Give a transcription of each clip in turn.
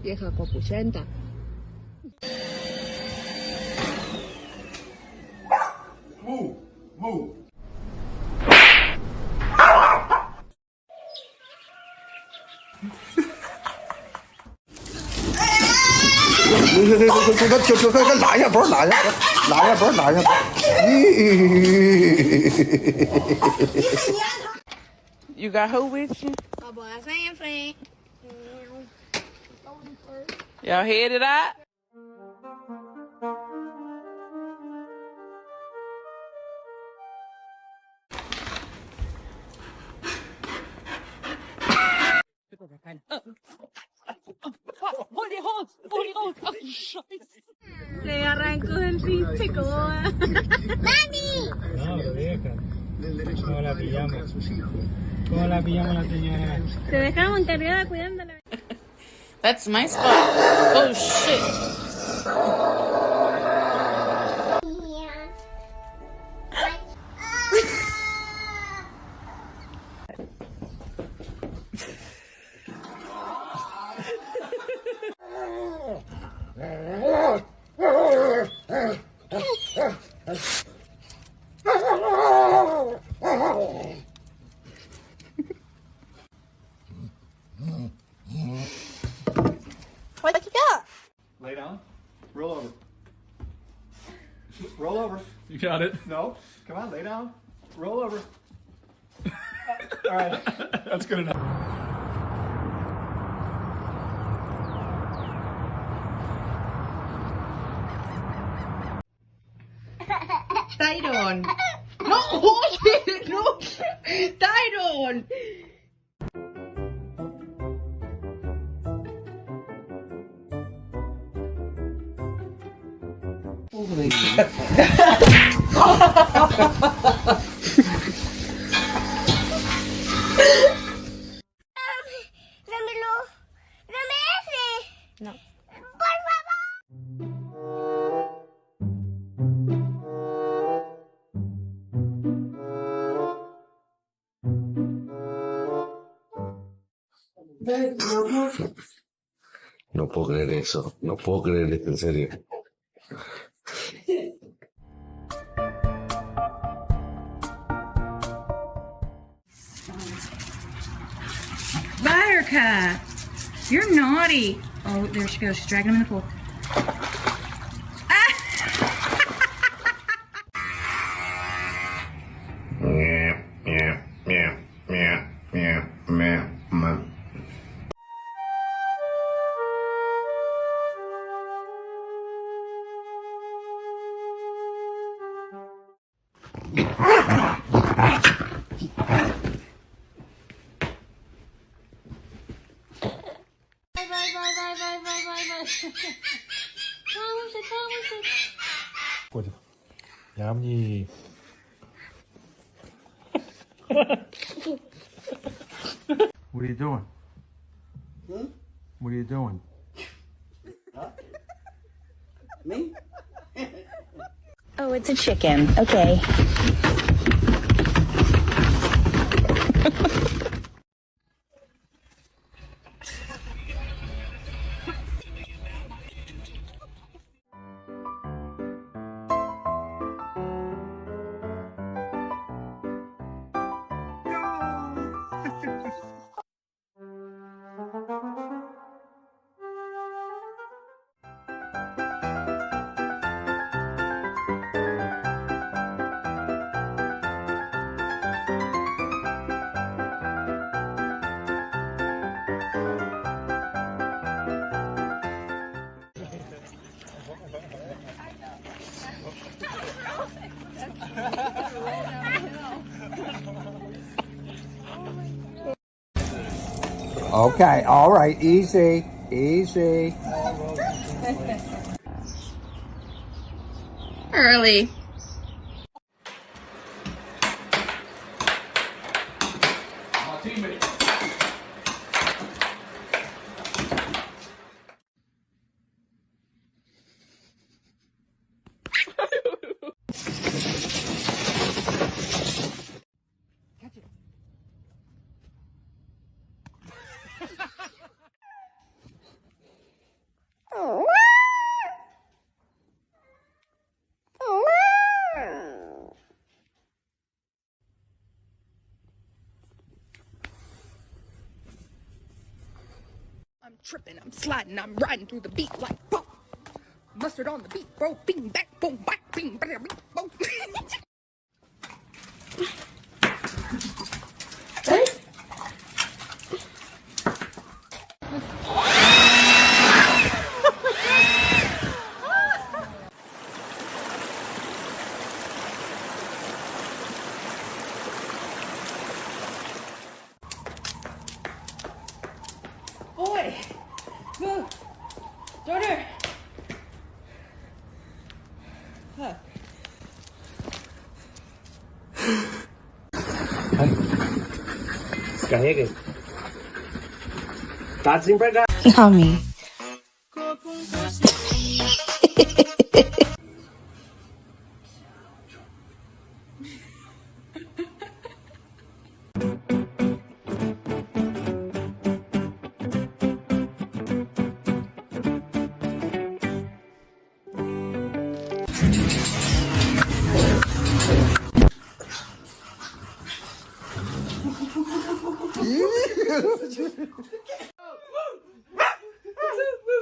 vieja copuchenta. Move, move. Lại nha, bro, lại nha, bro, lại nha. You got who with you? My boyfriend, friend. Y'all headed out? Le arrancó el pinche coa. ¡Mami! No, lo deja. ¿Cómo la pillamos? ¿Cómo la pillamos la señora? Te dejamos encargada cuidándola. That's my spot. Oh, shit. What you got? Lay down. Roll over. Roll over. You got it. No. Come on, lay down. Roll over. All right. That's good enough. Tyron. No, oye, no. Tyron. Dámelo. Dame ese. No. Por favor. No puedo creer eso. No puedo creer esto, en serio. Buttercup, you're naughty. Oh, there she goes. She's dragging him in the pool. Yeah, yeah, yeah, yeah, yeah, yeah, yeah. 보자. 얌이. What are you doing? What are you doing? Me? Oh, it's a chicken. Okay. Okay, all right, easy, easy. Early. tripping, I'm sliding, I'm riding through the beat like boom. Mustard on the beat, bro. Bing, back, boom, back, bing, bing, boom. Boy, move, daughter. Huh. Carregue. Tá desempregado. Mommy.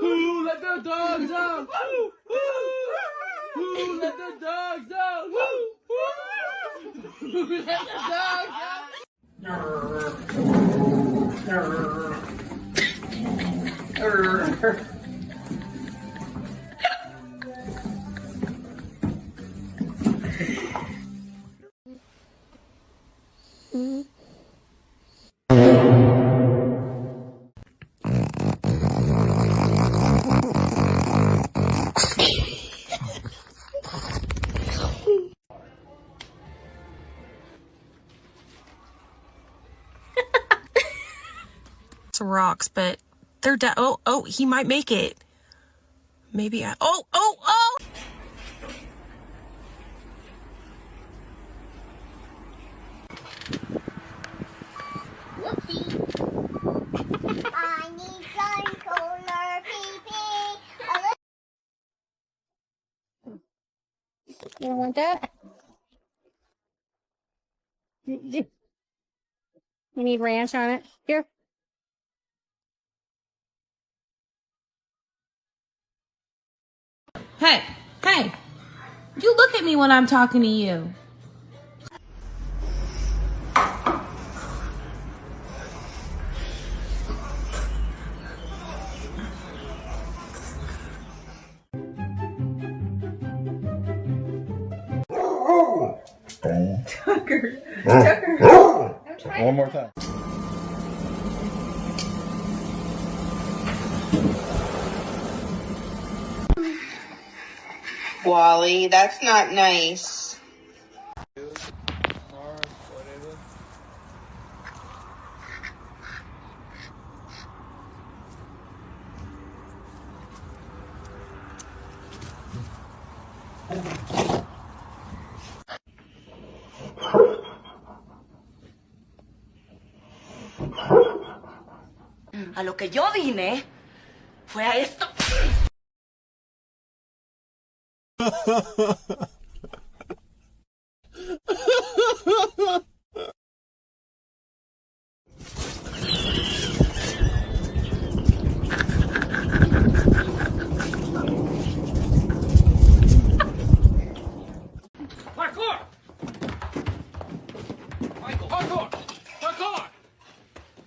Who let the dogs out? Who let the dogs out? Who let the dogs out? Rocks, but they're dead. Oh, he might make it. Maybe oh! I need sun cooler pee-pee. You don't want that? You need ranch on it? Here. Hey, you look at me when I'm talking to you. Tucker. I'm trying. One more time. Wally, that's not nice. A lo que yo vine fue a esto. Parkour! Michael, parkour! Parkour!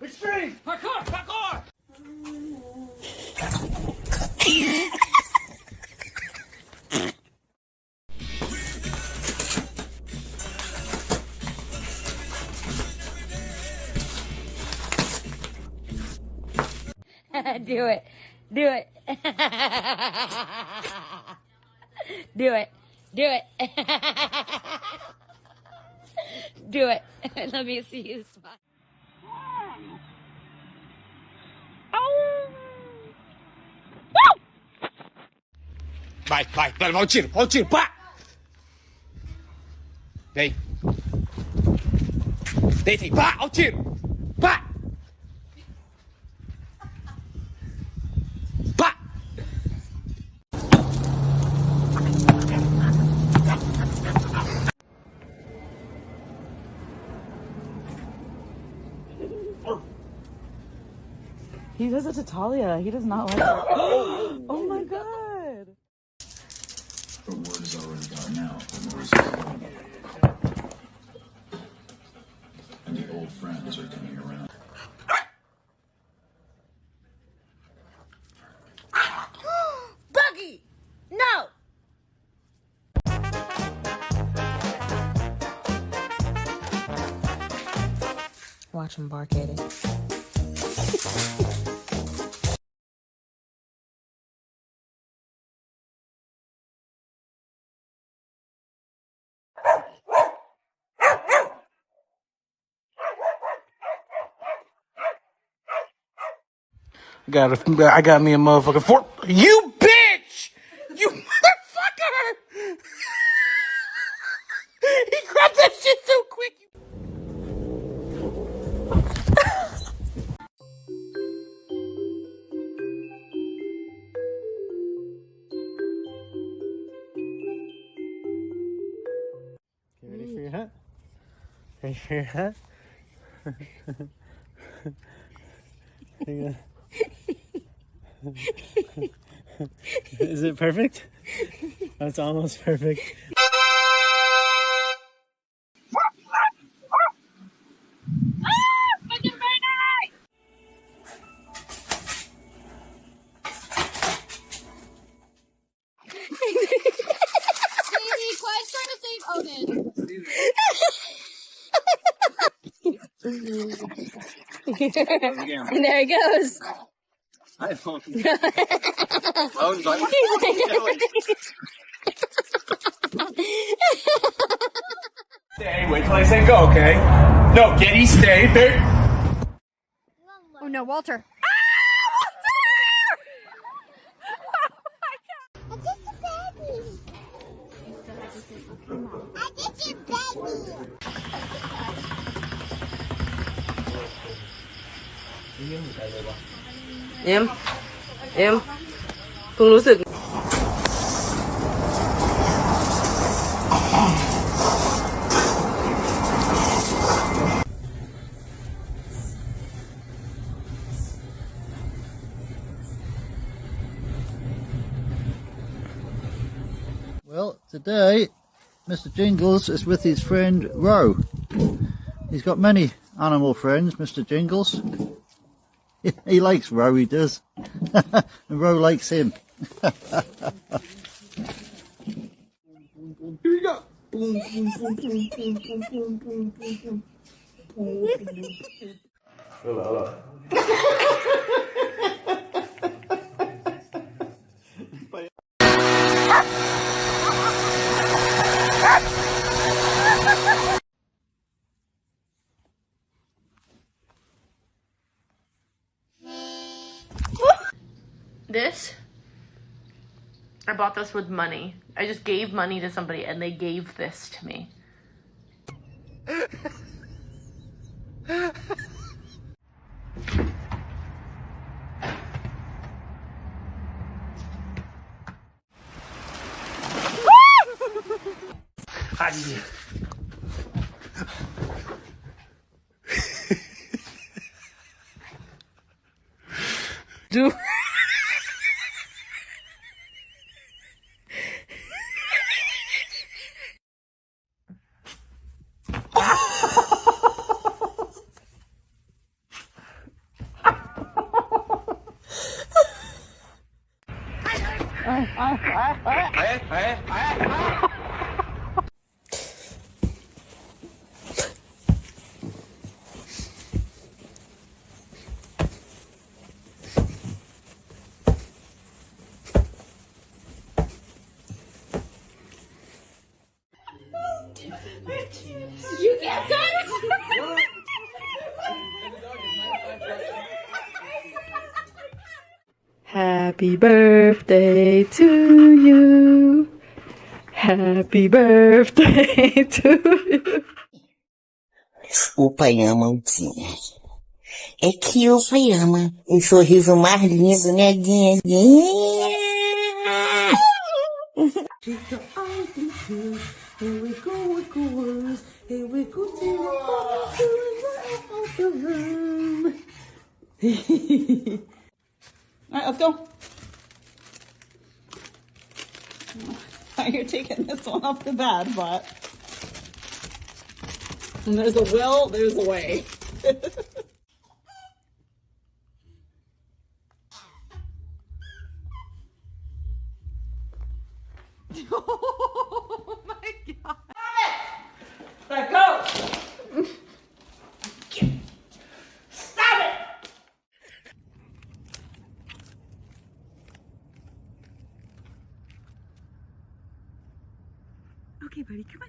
Extreme! Parkour! Parkour! Do it. Do it. Do it. Do it. Do it. Let me see you smile. Vai, vai o tiro, pá! Vem. Deita aí, pá, ao tiro! Pá! Pá! He does it to Talia. He does not like it. Oh my god. The word has already gotten out. Humorous is coming. And the old friends are coming around. Buggy! No! Watch him bark at it. I got me a motherfucking fork. You bitch! You motherfucker! He grabbed that shit so quick. You ready for your hat? Ready for your hat? Is it perfect? That's almost perfect. There he goes. I don't. Stay, wait till I say go, okay? No, Getty, stay. There. Oh no, Walter. Well, today, Mr. Jingles is with his friend Ro. He's got many animal friends, Mr. Jingles. He likes Ro, he does. And Ro likes him. Here we go. Boom, boom, boom, boom, boom, boom, boom, boom, boom, boom. Hello. This, I bought this with money. I just gave money to somebody and they gave this to me. Dude. You can't touch it! Happy birthday to you. Happy birthday to you. O pai ama o Dinha. É que o pai ama. O sorriso mais lindo, né, Dinha? Here we go, here we go, the room. Alright, let's go. You're taking this one off the bat, but when there's a will, there's a way. Oh my god. Let go! Stop it! Okay, buddy, come on.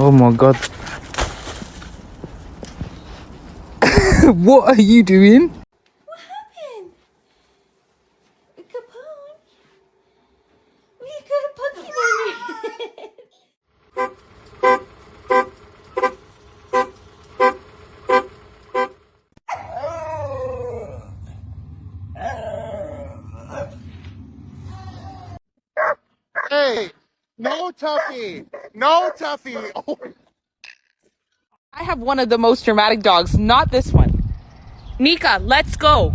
Oh my god. What are you doing? What happened? Capone? We got a Pokemon. Hey, no Tuffy, no Tuffy. Oh. I have one of the most dramatic dogs, not this one. Nika, let's go.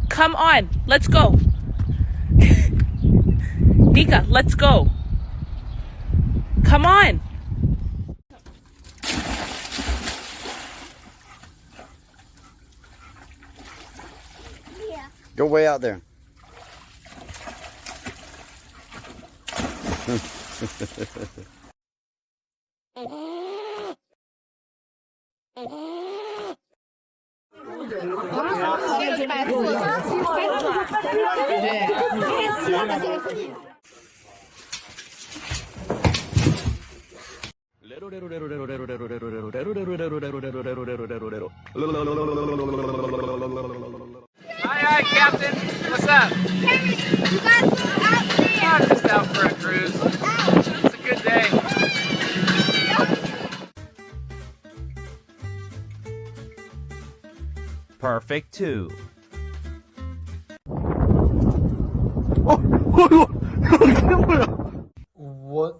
Come on, let's go. Nika, let's go. Come on. Go way out there. Aye, Captain. What's up? I'm just out for a cruise. It's a good day. Perfect 2. What?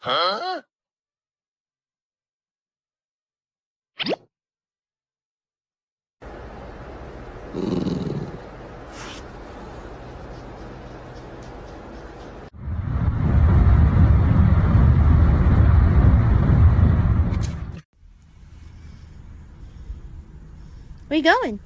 Huh? Where you going?